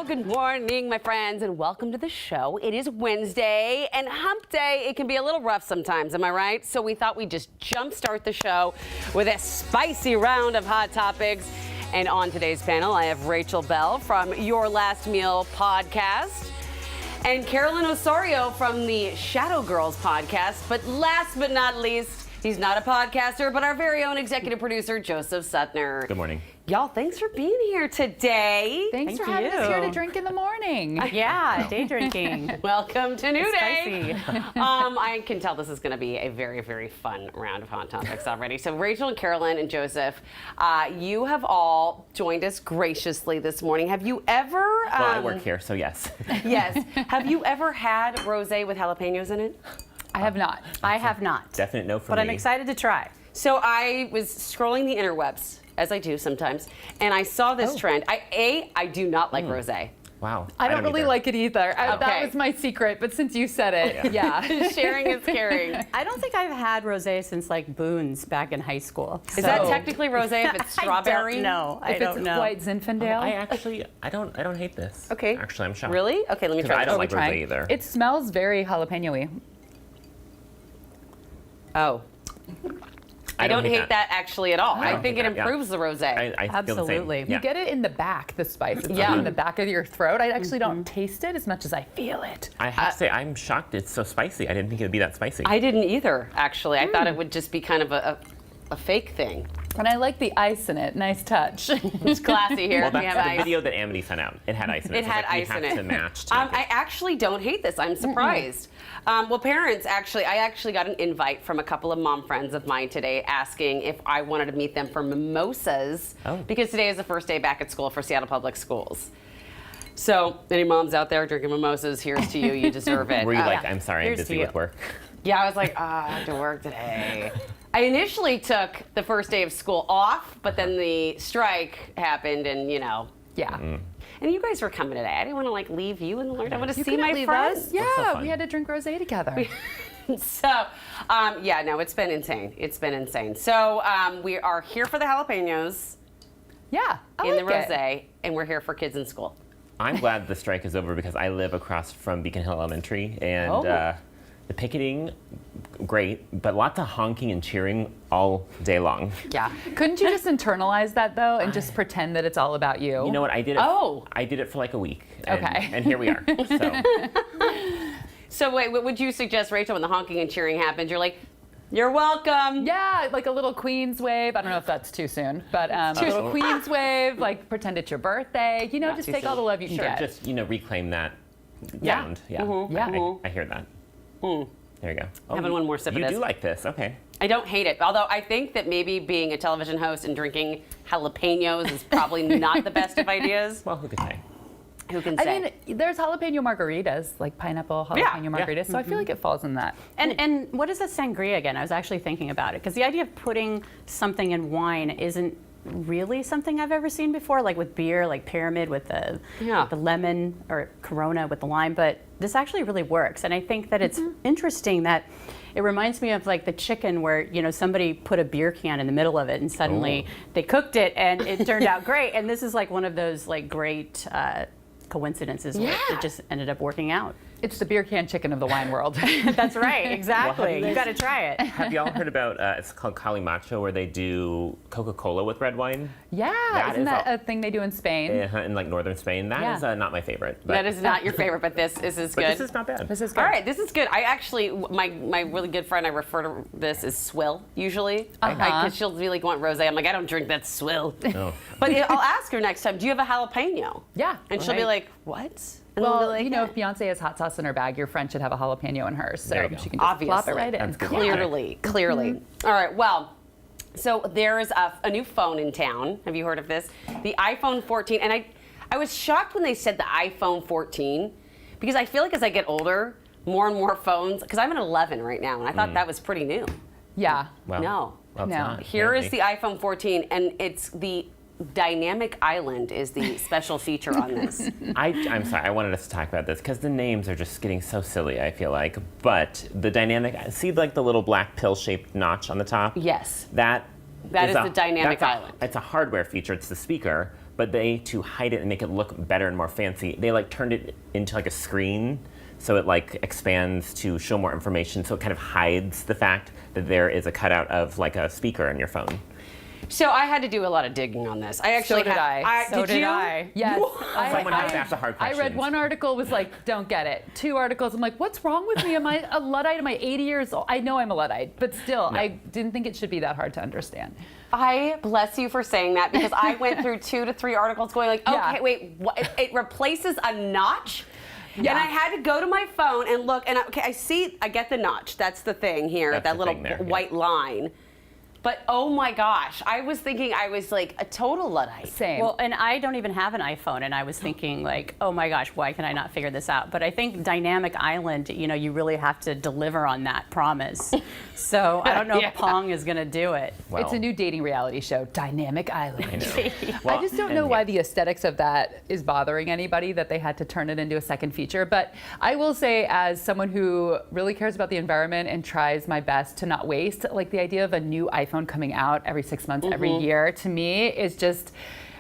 good morning, my friends, and welcome to the show. It is Wednesday, and hump day, it can be a little rough sometimes, am I right? So we thought we'd just jumpstart the show with a spicy round of hot topics. And on today's panel, I have Rachel Belle from Your Last Meal podcast and Carolyn Ossorio from the Shadow Girls podcast. But last but not least, he's not a podcaster, but our very own executive producer, Joseph Suttner. Good morning. Y'all, thanks for being here today. Thanks for having us here to drink in the morning. Yeah, day drinking. Welcome to New Day. Spicy. I can tell this is going to be a very, very fun round of hot topics already. So Rachel and Carolyn and Joseph, you have all joined us graciously this morning. Have you ever... Well, I work here, so yes. Yes. Have you ever had rosé with jalapenos in it? I have not. I have not. Definite no for but me. I'm excited to try. So I was scrolling the interwebs, as I do sometimes, and I saw this trend. I do not like rosé. Wow. I don't really either. like it either. Okay. That was my secret, but since you said it, yeah. Sharing is caring. I don't think I've had rosé since like Boone's back in high school. Is that technically rosé if it's strawberry? No, I If don't it's know. white Zinfandel. I don't hate this. Okay. Actually, I'm shocked. Really? Okay, let me 'Cause try I this. don't like Try. rosé either. It smells very jalapeno-y. Oh. I don't hate that actually at all. I I don't think hate it that, yeah. improves the rosé. I feel the same. Absolutely. Yeah. You get it in the back, the spice. It's Yeah. in the back of your throat. I actually don't taste it as much as I feel it. I have to say, I'm shocked it's so spicy. I didn't think it would be that spicy. I didn't either, actually. I thought it would just be kind of a fake thing. And I like the ice in it. Nice touch. It's classy here. Well, We that's have the ice. video that Amity sent out. It had ice in it. It so had it's like, ice we in have it. to match. To make I it. actually don't hate this. I'm surprised. Well, parents, I actually got an invite from a couple of mom friends of mine today asking if I wanted to meet them for mimosas because today is the first day back at school for Seattle Public Schools. So, any moms out there drinking mimosas, here's to you. You deserve it. Were you like, I'm sorry, I'm Here's to busy you. with work? Yeah, I was like, I have to work today. I initially took the first day of school off, but then the strike happened and, Yeah. And you guys were coming today. I didn't want to like leave you in the lurch. I want to You see couldn't my leave friends. us. Yeah, so fun. we had to drink rosé together. So, yeah, no, it's been insane. It's been insane. So, we are here for the jalapenos Yeah, I in the like it. rosé, and we're here for kids in school. I'm glad the strike is over because I live across from Beacon Hill Elementary, and the picketing, great, but lots of honking and cheering all day long. Yeah. Couldn't you just internalize that though and just pretend that it's all about you? You know what? I did it. Oh. I did it for like a week. And, Okay. And here we are. So. So, wait, what would you suggest, Rachel, when the honking and cheering happens? You're like, you're welcome. Yeah, like a little Queen's wave. I don't know if that's too soon, but a little Queen's wave, like pretend it's your birthday. Not Just too take all soon. the love you can Sure, get. just reclaim that Yeah. sound. Yeah, Yeah. I hear that. There you go. Having one more sip of You this. do like this, okay? I don't hate it, although I think that maybe being a television host and drinking jalapenos is probably not the best of ideas. Well, who could say? Who can I say? mean, there's jalapeno margaritas, like pineapple jalapeno margaritas, so I feel like it falls in that. And what is a sangria again? I was actually thinking about it because the idea of putting something in wine isn't really something I've ever seen before, like with beer, like Pyramid with the lemon or Corona with the lime, but this actually really works. And I think that it's interesting that it reminds me of like the chicken where, somebody put a beer can in the middle of it and suddenly they cooked it and it turned out great. And this is like one of those like great coincidences where it just ended up working out. It's the beer can chicken of the wine world. That's right, exactly. Well, You got to try it. Have y'all heard about, it's called Calimacho, where they do Coca-Cola with red wine? Yeah, isn't is that all- a thing they do in Spain? In like northern Spain. That is not my favorite. But, That is not your favorite, but this is but good. this is not bad. This is good. All right, this is good. I actually, my really good friend, I refer to this as swill usually. Because she'll be like, want rosé. I'm like, I don't drink that swill. Oh. But I'll ask her next time, do you have a jalapeno? Yeah. And she'll be Right. like, what? And I'll be Well, like, if Beyonce has hot sauce in her bag, your friend should have a jalapeno in hers, so There you go. she can just plop Obviously. it right in. That's good. Clearly. All right, well, so there's a new phone in town. Have you heard of this? The iPhone 14. And I was shocked when they said the iPhone 14 because I feel like as I get older, more and more phones, because I'm an 11 right now, and I thought that was pretty new. Yeah. Well, No. well, it's No. not, Here is apparently. the iPhone 14, and it's the Dynamic Island is the special feature on this. I'm sorry, I wanted us to talk about this because the names are just getting so silly, I feel like. But the dynamic, see like the little black pill-shaped notch on the top? Yes. That That is the dynamic that's island. It's a hardware feature, it's the speaker. but to hide it and make it look better and more fancy, they like turned it into like a screen, so it like expands to show more information, so it kind of hides the fact that there is a cutout of like a speaker in your phone. So I had to do a lot of digging on this. I actually So did I. So did you? I. Yes. Someone has to ask the hard I questions. read one article, was like, don't get it. 2 articles, I'm like, what's wrong with me? Am I a Luddite? Am I 80 years old? I know I'm a Luddite, but still, No. I didn't think it should be that hard to understand. I bless you for saying that, because I went through 2 to 3 articles going like, Yeah. okay, wait, what? It replaces a notch? Yeah. And I had to go to my phone and look, and I get the notch. That's the thing here, That's that the little thing there, yeah. white line. But oh my gosh, I was thinking I was like a total Luddite. Same. Well, and I don't even have an iPhone, and I was thinking like, oh my gosh, why can I not figure this out? But I think Dynamic Island, you really have to deliver on that promise. So I don't know Yeah. if Pong is going to do it. Well, It's a new dating reality show, Dynamic Island. I know. I Well, just don't and know yeah. why the aesthetics of that is bothering anybody, that they had to turn it into a second feature. But I will say, as someone who really cares about the environment and tries my best to not waste, like the idea of a new iPhone coming out every 6 months, every year, to me is just,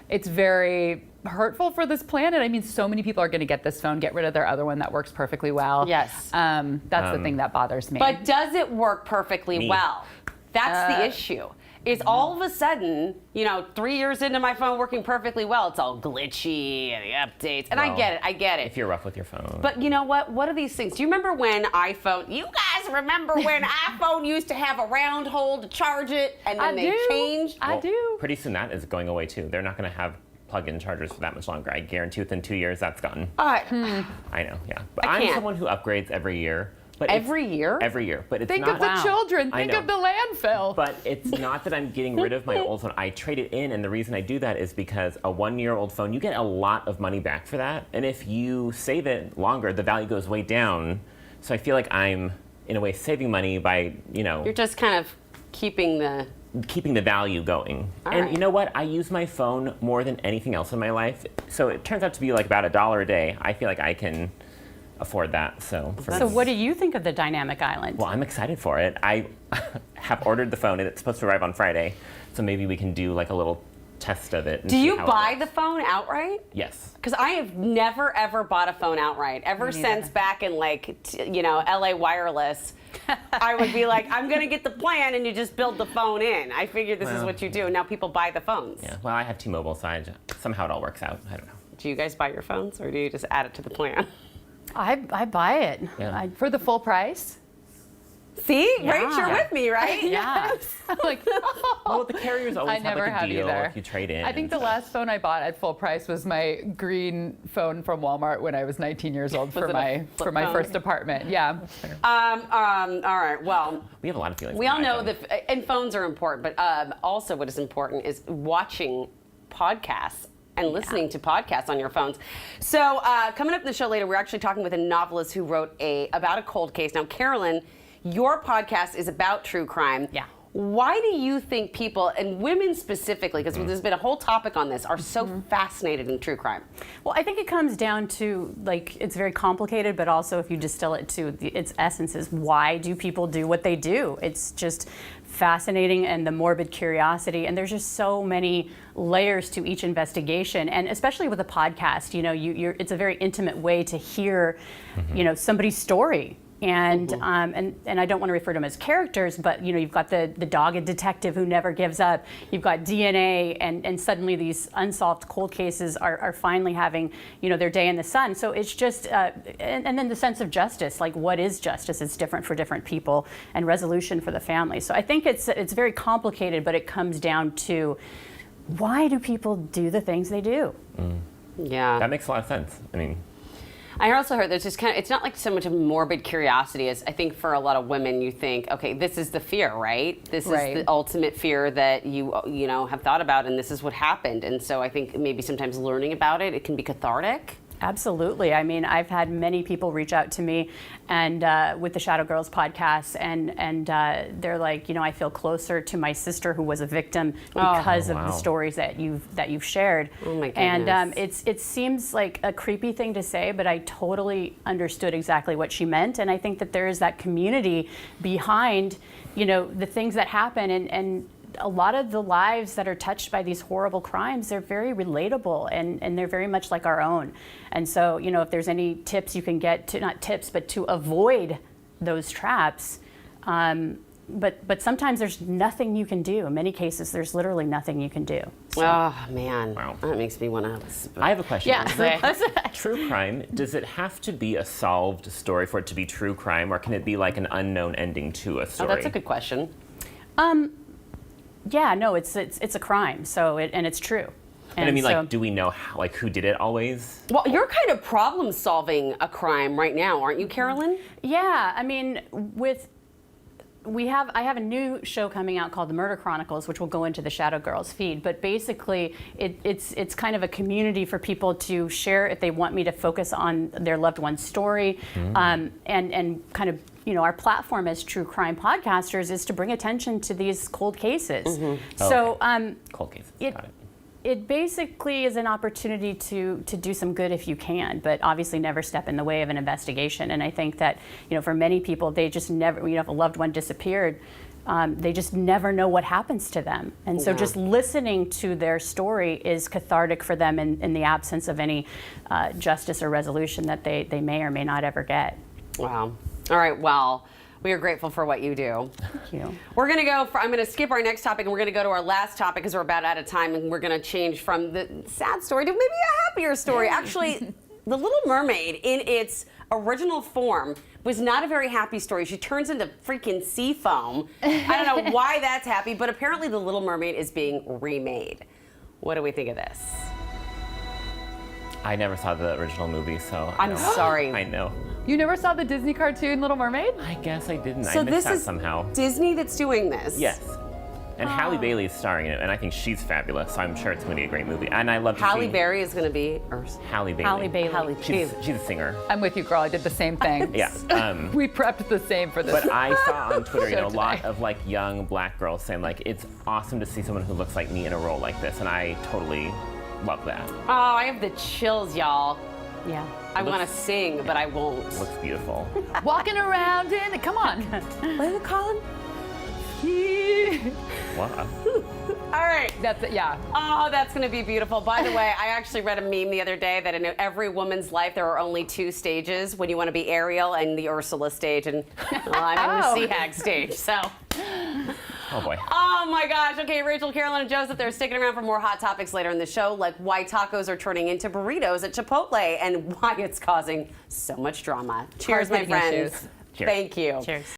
it's very hurtful for this planet. I mean, so many people are going to get this phone, get rid of their other one that works perfectly well. Yes. That's the thing that bothers me. But does it work perfectly Me. well? That's the issue. Is all of a sudden, 3 years into my phone working perfectly well, it's all glitchy and the updates. And I Well, get it. If you're rough with your phone. But you know what? What are these things? Do you remember when you guys remember when iPhone used to have a round hole to charge it and then they changed? I do. Pretty soon that is going away too. They're not going to have plug-in chargers for that much longer. I guarantee within 2 years that's gone. I I know, yeah. But I I'm can't. someone who upgrades every year. But it's- Every year? Every year. But it's Think not of the children. I Think know. of the landfill. But it's not that I'm getting rid of my old phone. I trade it in, and the reason I do that is because a 1-year-old phone, you get a lot of money back for that. And if you save it longer, the value goes way down. So I feel like I'm, in a way, saving money by, You're just kind of keeping the. keeping the value going. All And right. you know what? I use my phone more than anything else in my life. So it turns out to be like about $1 a day. I feel like I can afford that. So What do you think of the Dynamic Island? Well, I'm excited for it. I have ordered the phone, and it's supposed to arrive on Friday. So maybe we can do like a little test of it. And Do see you how it buy works. the phone outright? Yes. Because I have never ever bought a phone outright. Ever since back in LA Wireless, I would be like, I'm gonna get the plan, and you just build the phone in. I figured this is Well. what you do. Now people buy the phones. Yeah. Well, I have T-Mobile, so somehow it all works out. I don't know. Do you guys buy your phones, or do you just add it to the plan? I buy it. Yeah. For the full price? See, Yeah. Rach, you're with me, right? Yeah. I'm like, Well, the carriers always I have never like a have deal either. if you trade in. I think the and last phone I bought at full price was my green phone from Walmart when I was 19 years old for it a my flip phone? first apartment. Yeah. All right. Well, we have a lot of feelings. we all about know iPhone. that, and phones are important, but also what is important is watching podcasts and listening to podcasts on your phones. So coming up in the show later, we're actually talking with a novelist who wrote about a cold case. Now, Carolyn, your podcast is about true crime. Yeah. Why do you think people, and women specifically, because there's been a whole topic on this, are so fascinated in true crime? Well, I think it comes down to, it's very complicated, but also if you distill it to its essence is, why do people do what they do? It's just fascinating, and the morbid curiosity, and there's just so many layers to each investigation, and especially with a podcast, it's a very intimate way to hear, somebody's story. And and I don't want to refer to them as characters, but you've got the dogged detective who never gives up. You've got DNA, and suddenly these unsolved cold cases are finally having their day in the sun. So it's just and then the sense of justice, like what is justice? It's different for different people, and resolution for the family. So I think it's very complicated, but it comes down to, why do people do the things they do? Yeah. That makes a lot of sense. I mean, I also heard there's just it's not like so much of morbid curiosity as I think for a lot of women you think, okay, this is the fear, right? This is the ultimate fear that you have thought about, and this is what happened. And so I think maybe sometimes learning about it can be cathartic. Absolutely. I mean, I've had many people reach out to me, and with the Shadow Girls podcast, and they're like, I feel closer to my sister who was a victim because of the stories that you've shared. Oh my goodness. And it seems like a creepy thing to say, but I totally understood exactly what she meant, and I think that there is that community behind, the things that happen, and a lot of the lives that are touched by these horrible crimes, they're very relatable and they're very much like our own. And so, if there's any tips you can get to, not tips, but to avoid those traps, but sometimes there's nothing you can do. In many cases, there's literally nothing you can do. So. Oh, man. Wow. That makes me want to... I have a question. Yeah. True crime, does it have to be a solved story for it to be true crime, or can it be like an unknown ending to a story? Oh, that's a good question. Yeah, no, it's a crime, so and it's true. And I mean, so, do we know who did it always? Well, you're kind of problem solving a crime right now, aren't you, Carolyn? Yeah, I mean, I have a new show coming out called The Murder Chronicles, which will go into the Shadow Girls feed. But basically, it's kind of a community for people to share if they want me to focus on their loved one's story, and kind of. Our platform as true crime podcasters is to bring attention to these cold cases. So, cold cases. Got it. It basically is an opportunity to do some good if you can, but obviously never step in the way of an investigation. And I think that, for many people, they just never, if a loved one disappeared, they just never know what happens to them. And so just listening to their story is cathartic for them in the absence of any justice or resolution that they may or may not ever get. Wow. All right, well, we are grateful for what you do. Thank you. We're going to I'm going to skip our next topic and we're going to go to our last topic because we're about out of time, and we're going to change from the sad story to maybe a happier story. Actually, The Little Mermaid in its original form was not a very happy story. She turns into freaking sea foam. I don't know why that's happy, but apparently The Little Mermaid is being remade. What do we think of this? I never saw the original movie, so I'm sorry. I know. You never saw the Disney cartoon Little Mermaid? I guess I didn't. So I missed this that is somehow. Disney that's doing this? Yes. And Halle Bailey is starring in it, and I think she's fabulous, so I'm sure it's going to be a great movie. And I love to Halle see... Berry is going to be Halle Bailey. Halle Bailey. She's a singer. I'm with you, girl. I did the same thing. Yeah. We prepped the same for this. But I saw on Twitter, Show a lot today. of young black girls saying it's awesome to see someone who looks like me in a role like this, and I totally love that. Oh, I have the chills, y'all. Yeah. I want to sing, but I won't. Looks beautiful. Walking around in it. Come on. What is it called? Wow. All right. That's it, yeah. Oh, that's going to be beautiful. By the way, I actually read a meme the other day that in every woman's life there are only two stages when you want to be Ariel and the Ursula stage, and I'm in the Sea Hag stage. So. Oh boy. Oh my gosh. Okay, Rachel, Carolyn, and Joseph, they're sticking around for more hot topics later in the show, like why tacos are turning into burritos at Chipotle and why it's causing so much drama. Cheers, my Hard-hitting friends. issues. Cheers. Thank you. Cheers.